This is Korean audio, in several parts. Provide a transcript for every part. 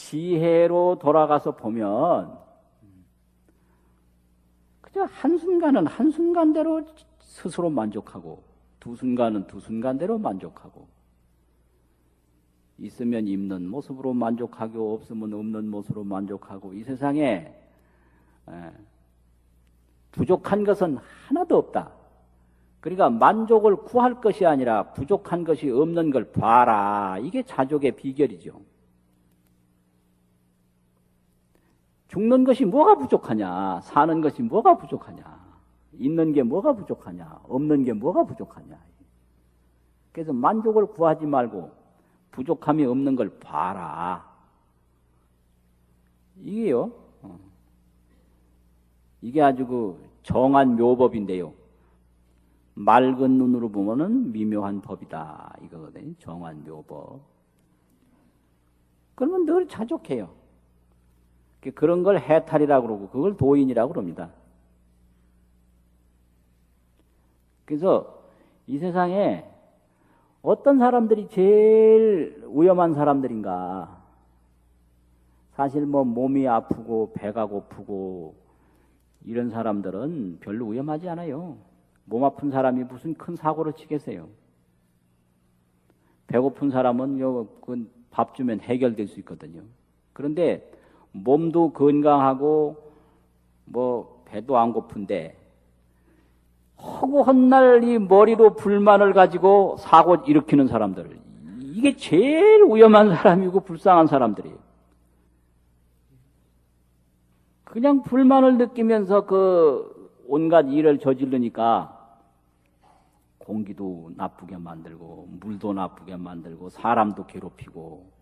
지혜로 돌아가서 보면 그저 한순간은 한순간대로 스스로 만족하고 두 순간은 두 순간대로 만족하고 있으면 있는 모습으로 만족하고 없으면 없는 모습으로 만족하고 이 세상에 부족한 것은 하나도 없다. 그러니까 만족을 구할 것이 아니라 부족한 것이 없는 걸 봐라. 이게 자족의 비결이죠. 죽는 것이 뭐가 부족하냐? 사는 것이 뭐가 부족하냐? 있는 게 뭐가 부족하냐? 없는 게 뭐가 부족하냐? 그래서 만족을 구하지 말고 부족함이 없는 걸 봐라. 이게요. 이게 아주 그 정한 묘법인데요. 맑은 눈으로 보면은 미묘한 법이다. 이거거든요. 정한 묘법. 그러면 늘 자족해요. 그런 걸 해탈이라고 그러고 그걸 도인이라고 그럽니다. 그래서 이 세상에 어떤 사람들이 제일 위험한 사람들인가? 사실 뭐 몸이 아프고 배가 고프고 이런 사람들은 별로 위험하지 않아요. 몸 아픈 사람이 무슨 큰 사고를 치겠어요. 배고픈 사람은 밥 주면 해결될 수 있거든요. 그런데 몸도 건강하고 뭐 배도 안 고픈데 허구한 날 이 머리로 불만을 가지고 사고 일으키는 사람들, 이게 제일 위험한 사람이고 불쌍한 사람들이에요. 그냥 불만을 느끼면서 그 온갖 일을 저지르니까 공기도 나쁘게 만들고 물도 나쁘게 만들고 사람도 괴롭히고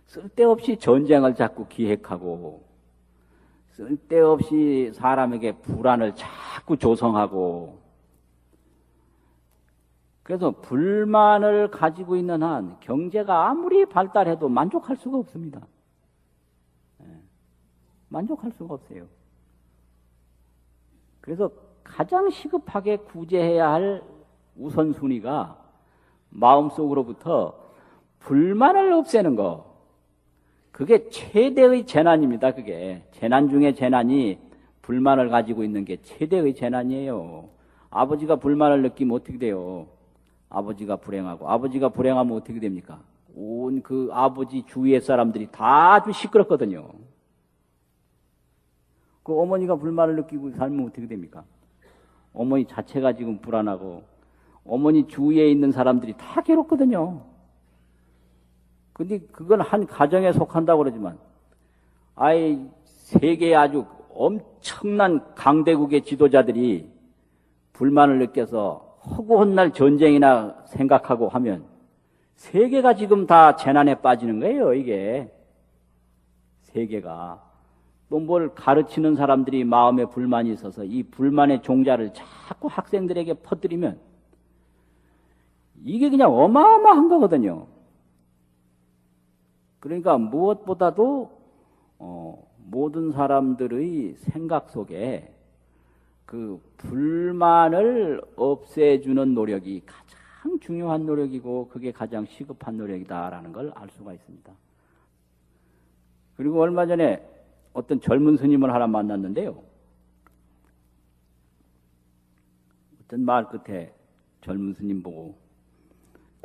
쓸데없이 전쟁을 자꾸 기획하고 쓸데없이 사람에게 불안을 자꾸 조성하고 그래서 불만을 가지고 있는 한 경제가 아무리 발달해도 만족할 수가 없습니다. 만족할 수가 없어요. 그래서 가장 시급하게 구제해야 할 우선순위가 마음속으로부터 불만을 없애는 거. 그게 최대의 재난입니다. 그게 재난 중에 재난이 불만을 가지고 있는 게 최대의 재난이에요. 아버지가 불만을 느끼면 어떻게 돼요? 아버지가 불행하고 아버지가 불행하면 어떻게 됩니까? 온 그 아버지 주위의 사람들이 다 아주 시끄럽거든요. 그 어머니가 불만을 느끼고 살면 어떻게 됩니까? 어머니 자체가 지금 불안하고 어머니 주위에 있는 사람들이 다 괴롭거든요. 근데 그건 한 가정에 속한다고 그러지만 세계에 아주 엄청난 강대국의 지도자들이 불만을 느껴서 허구한 날 전쟁이나 생각하고 하면 세계가 지금 다 재난에 빠지는 거예요. 이게 세계가. 또 뭘 가르치는 사람들이 마음에 불만이 있어서 이 불만의 종자를 자꾸 학생들에게 퍼뜨리면 이게 그냥 어마어마한 거거든요. 그러니까 무엇보다도 모든 사람들의 생각 속에 그 불만을 없애주는 노력이 가장 중요한 노력이고 그게 가장 시급한 노력이다라는 걸 알 수가 있습니다. 그리고 얼마 전에 어떤 젊은 스님을 하나 만났는데요. 어떤 마을 끝에 젊은 스님 보고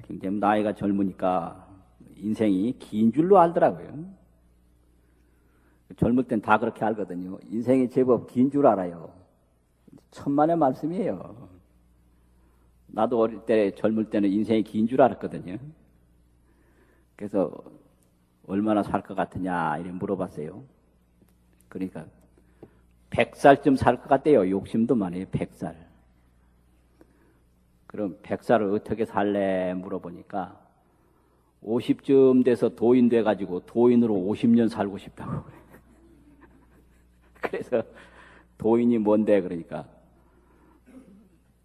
굉장히 나이가 젊으니까 인생이 긴 줄로 알더라고요. 젊을 땐 다 그렇게 알거든요. 인생이 제법 긴 줄 알아요. 천만의 말씀이에요. 나도 어릴 때 젊을 때는 인생이 긴 줄 알았거든요. 그래서 얼마나 살 것 같으냐 이렇게 물어봤어요. 그러니까 100살쯤 살 것 같대요. 욕심도 많아요. 100살. 그럼 100살을 어떻게 살래 물어보니까 50쯤 돼서 도인 돼가지고 도인으로 50년 살고 싶다고 그래. 그래서 도인이 뭔데 그러니까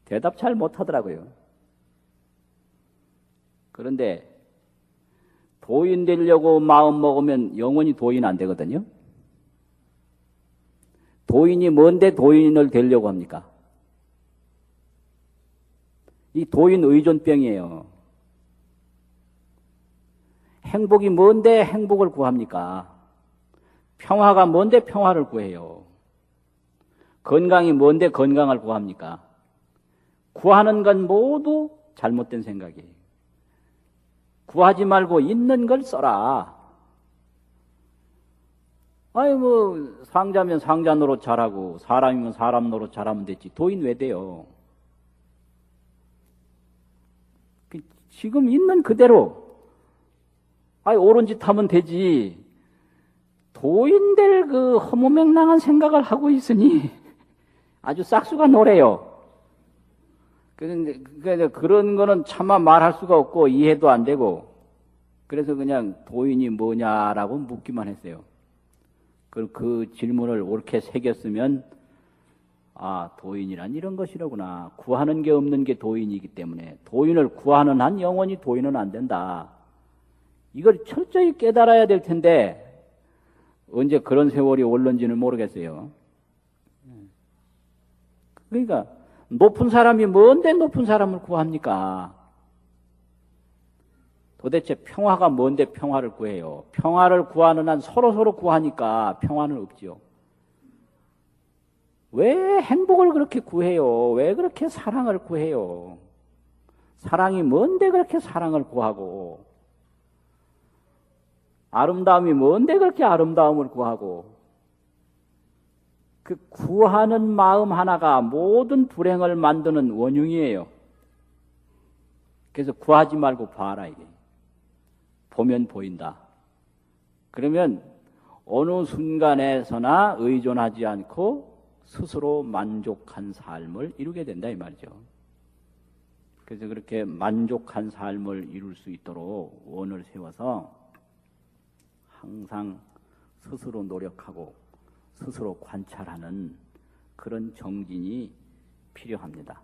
대답 잘 못하더라고요. 그런데 도인 되려고 마음 먹으면 영원히 도인 안 되거든요. 도인이 뭔데 도인을 되려고 합니까? 이 도인 의존병이에요. 행복이 뭔데 행복을 구합니까? 평화가 뭔데 평화를 구해요? 건강이 뭔데 건강을 구합니까? 구하는 건 모두 잘못된 생각이에요. 구하지 말고 있는 걸 써라. 아니 상자면 상자 노릇 잘하고 사람이면 사람 노릇 잘하면 됐지. 도인 왜 돼요? 지금 있는 그대로 옳은 짓 하면 되지. 도인들 그 허무맹랑한 생각을 하고 있으니 아주 싹수가 노래요. 그런데 그런 거는 차마 말할 수가 없고 이해도 안 되고, 그래서 그냥 도인이 뭐냐라고 묻기만 했어요. 그 질문을 옳게 새겼으면 도인이란 이런 것이로구나. 구하는 게 없는 게 도인이기 때문에 도인을 구하는 한 영원히 도인은 안 된다. 이걸 철저히 깨달아야 될 텐데 언제 그런 세월이 올는지는 모르겠어요. 그러니까 높은 사람이 뭔데 높은 사람을 구합니까? 도대체 평화가 뭔데 평화를 구해요? 평화를 구하는 한 서로 구하니까 평화는 없지요. 왜 행복을 그렇게 구해요? 왜 그렇게 사랑을 구해요? 사랑이 뭔데 그렇게 사랑을 구하고, 아름다움이 뭔데 그렇게 아름다움을 구하고, 그 구하는 마음 하나가 모든 불행을 만드는 원흉이에요. 그래서 구하지 말고 봐라, 이게. 보면 보인다. 그러면 어느 순간에서나 의존하지 않고 스스로 만족한 삶을 이루게 된다, 이 말이죠. 그래서 그렇게 만족한 삶을 이룰 수 있도록 원을 세워서 항상 스스로 노력하고 스스로 관찰하는 그런 정진이 필요합니다.